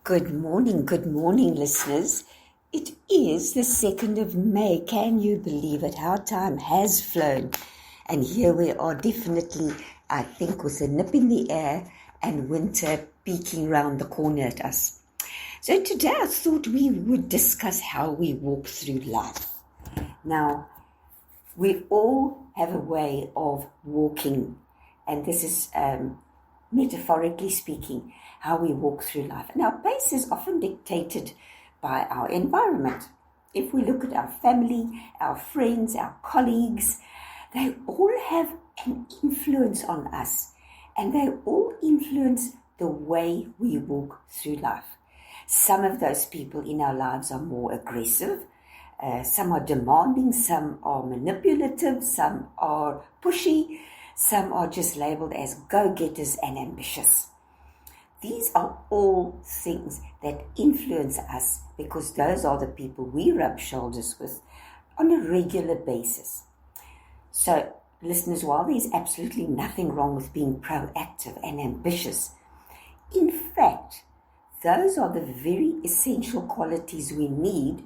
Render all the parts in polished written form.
Good morning, listeners. It is the 2nd of May. Can you believe it? How time has flown. And here we are, definitely, I think, with a nip in the air and winter peeking round the corner at us. So today I thought we would discuss how we walk through life. Now, we all have a way of walking, and this is metaphorically speaking, how we walk through life. And our pace is often dictated by our environment. If we look at our family, our friends, our colleagues, they all have an influence on us, and they all influence the way we walk through life. Some of those people in our lives are more aggressive, some are demanding, some are manipulative, some are pushy, some are just labeled as go-getters and ambitious. These are all things that influence us because those are the people we rub shoulders with on a regular basis. So, listeners, while there's absolutely nothing wrong with being proactive and ambitious, in fact, those are the very essential qualities we need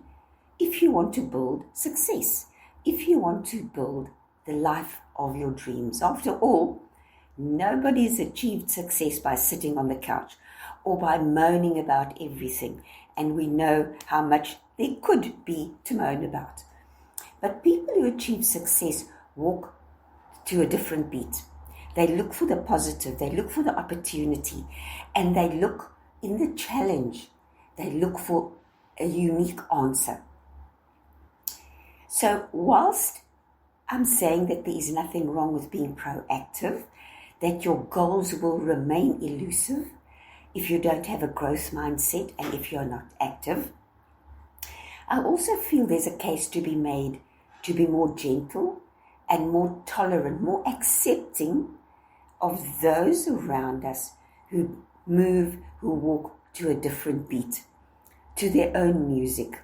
if you want to build success, if you want to build the life of your dreams. After all, nobody's achieved success by sitting on the couch or by moaning about everything, and we know how much there could be to moan about. But people who achieve success walk to a different beat. They look for the positive, they look for the opportunity, and they look in the challenge. They look for a unique answer. So whilst I'm saying that there is nothing wrong with being proactive, that your goals will remain elusive if you don't have a growth mindset and if you're not active, I also feel there's a case to be made to be more gentle and more tolerant, more accepting of those around us who move, who walk to a different beat, to their own music.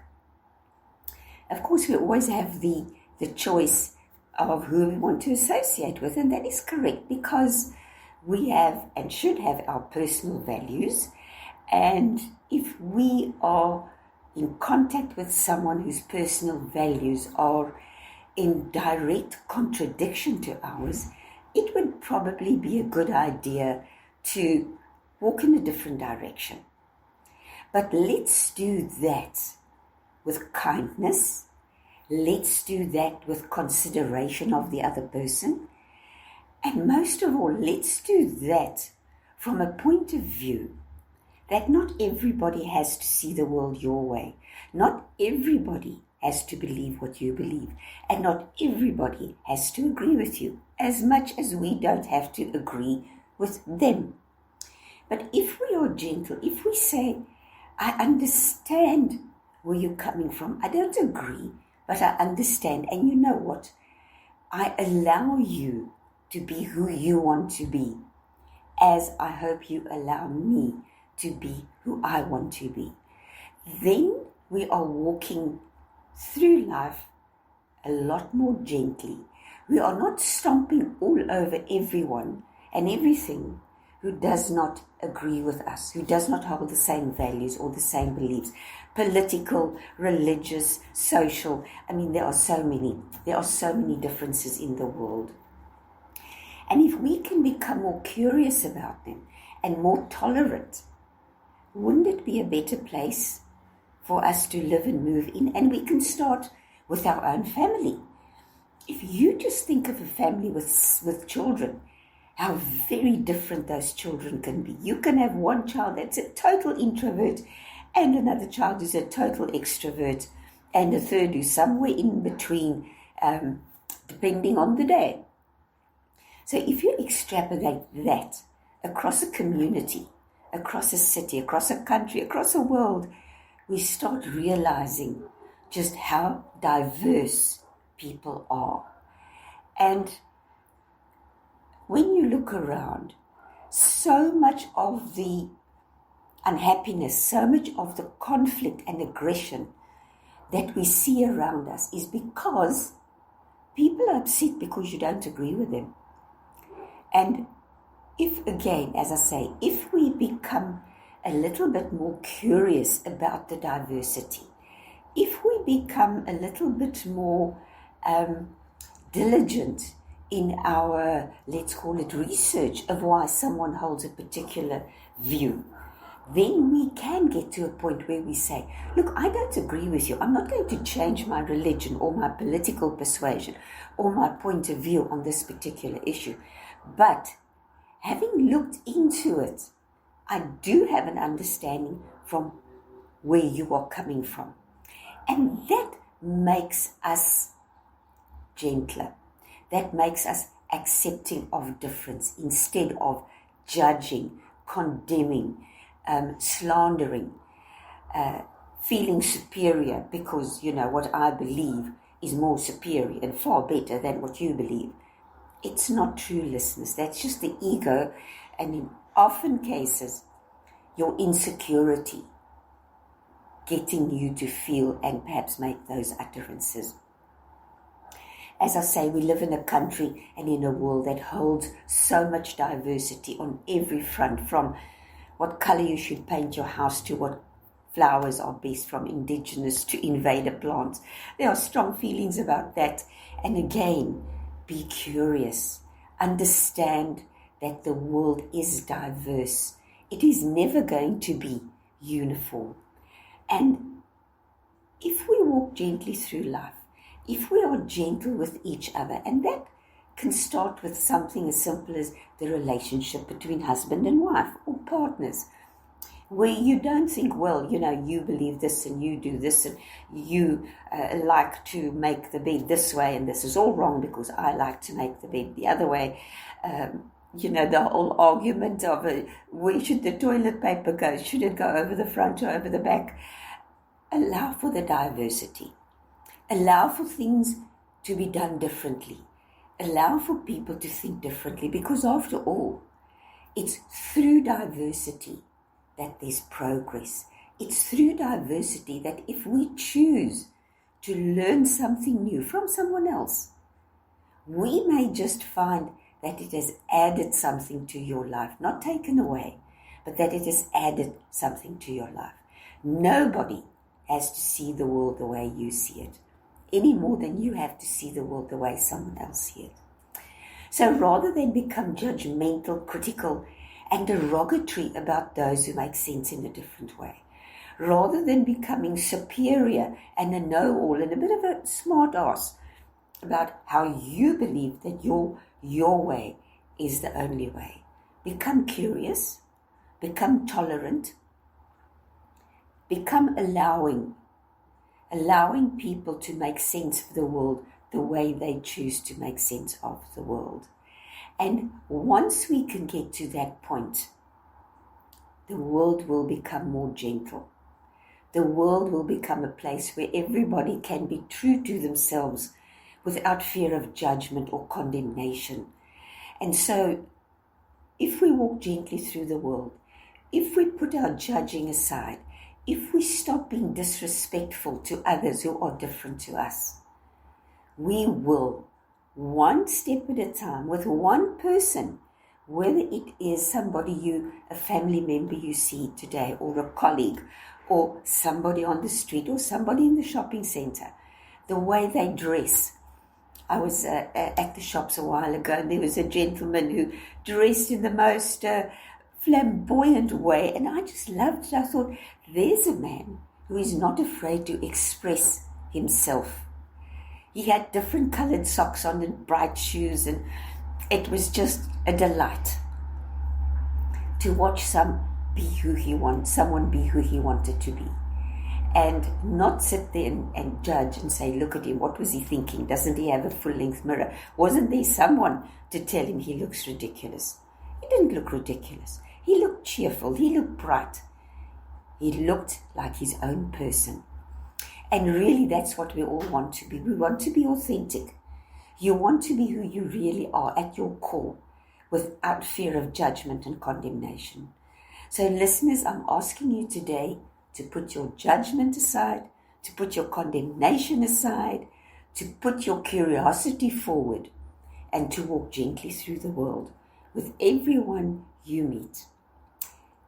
Of course, we always have the choice of who we want to associate with, and that is correct because we have and should have our personal values, and if we are in contact with someone whose personal values are in direct contradiction to ours, it would probably be a good idea to walk in a different direction. But let's do that with kindness. Let's do that with consideration of the other person. And most of all, let's do that from a point of view that not everybody has to see the world your way. Not everybody has to believe what you believe. And not everybody has to agree with you, as much as we don't have to agree with them. But if we are gentle, if we say, I understand where you're coming from, I don't agree, but I understand, and you know what? I allow you to be who you want to be, as I hope you allow me to be who I want to be. Then we are walking through life a lot more gently. We are not stomping all over everyone and everything who does not agree with us, who does not hold the same values or the same beliefs, political, religious, social. I mean, there are so many differences in the world. And if we can become more curious about them and more tolerant, wouldn't it be a better place for us to live and move in? And we can start with our own family. If you just think of a family with children, how very different those children can be. You can have one child that's a total introvert and another child who's a total extrovert and a third who's somewhere in between, depending on the day. So if you extrapolate that across a community, across a city, across a country, across a world, we start realizing just how diverse people are. And when you look around, so much of the unhappiness, so much of the conflict and aggression that we see around us is because people are upset because you don't agree with them. And if, again, as I say, if we become a little bit more curious about the diversity, if we become a little bit more diligent in our, let's call it, research of why someone holds a particular view, then we can get to a point where we say, look, I don't agree with you. I'm not going to change my religion or my political persuasion or my point of view on this particular issue. But having looked into it, I do have an understanding from where you are coming from. And that makes us gentler. That makes us accepting of difference instead of judging, condemning, slandering, feeling superior because, what I believe is more superior and far better than what you believe. It's not true, listeners. That's just the ego, and in often cases, your insecurity getting you to feel and perhaps make those utterances. As I say, we live in a country and in a world that holds so much diversity on every front, from what color you should paint your house to what flowers are best, from indigenous to invader plants. There are strong feelings about that. And again, be curious. Understand that the world is diverse. It is never going to be uniform. And if we walk gently through life, if we are gentle with each other, and that can start with something as simple as the relationship between husband and wife or partners, where you don't think, well, you believe this and you do this and you like to make the bed this way and this is all wrong because I like to make the bed the other way. The whole argument of where should the toilet paper go? Should it go over the front or over the back? Allow for the diversity. Allow for things to be done differently. Allow for people to think differently, because after all, it's through diversity that there's progress. It's through diversity that if we choose to learn something new from someone else, we may just find that it has added something to your life, not taken away, but that it has added something to your life. Nobody has to see the world the way you see it, any more than you have to see the world the way someone else sees it. So rather than become judgmental, critical, and derogatory about those who make sense in a different way, rather than becoming superior and a know-all and a bit of a smart ass about how you believe that your way is the only way, become curious, become tolerant, become allowing people to make sense of the world the way they choose to make sense of the world. And once we can get to that point, the world will become more gentle. The world will become a place where everybody can be true to themselves without fear of judgment or condemnation. And so, if we walk gently through the world, if we put our judging aside, if we stop being disrespectful to others who are different to us, we will, one step at a time, with one person, whether it is somebody a family member you see today, or a colleague, or somebody on the street, or somebody in the shopping center, the way they dress. I was at the shops a while ago, and there was a gentleman who dressed in the most flamboyant way, and I just loved it. I thought, there's a man who is not afraid to express himself. He had different colored socks on and bright shoes, and it was just a delight to watch someone be who he wanted to be, and not sit there and judge and say, look at him, what was he thinking? Doesn't he have a full-length mirror? Wasn't there someone to tell him he looks ridiculous? He didn't look ridiculous. He looked cheerful. He looked bright. He looked like his own person. And really, that's what we all want to be. We want to be authentic. You want to be who you really are at your core, without fear of judgment and condemnation. So listeners, I'm asking you today to put your judgment aside, to put your condemnation aside, to put your curiosity forward, and to walk gently through the world with everyone you meet.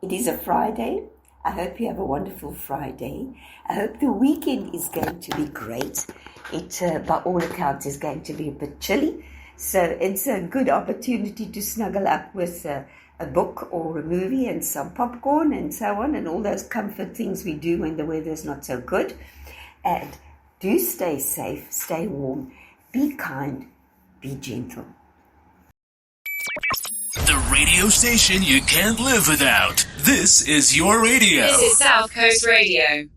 It is a Friday. I hope you have a wonderful Friday. I hope the weekend is going to be great. It, by all accounts, is going to be a bit chilly. So it's a good opportunity to snuggle up with a book or a movie and some popcorn and so on, and all those comfort things we do when the weather is not so good. And do stay safe, stay warm, be kind, be gentle. The radio station you can't live without. This is your radio. This is South Coast Radio.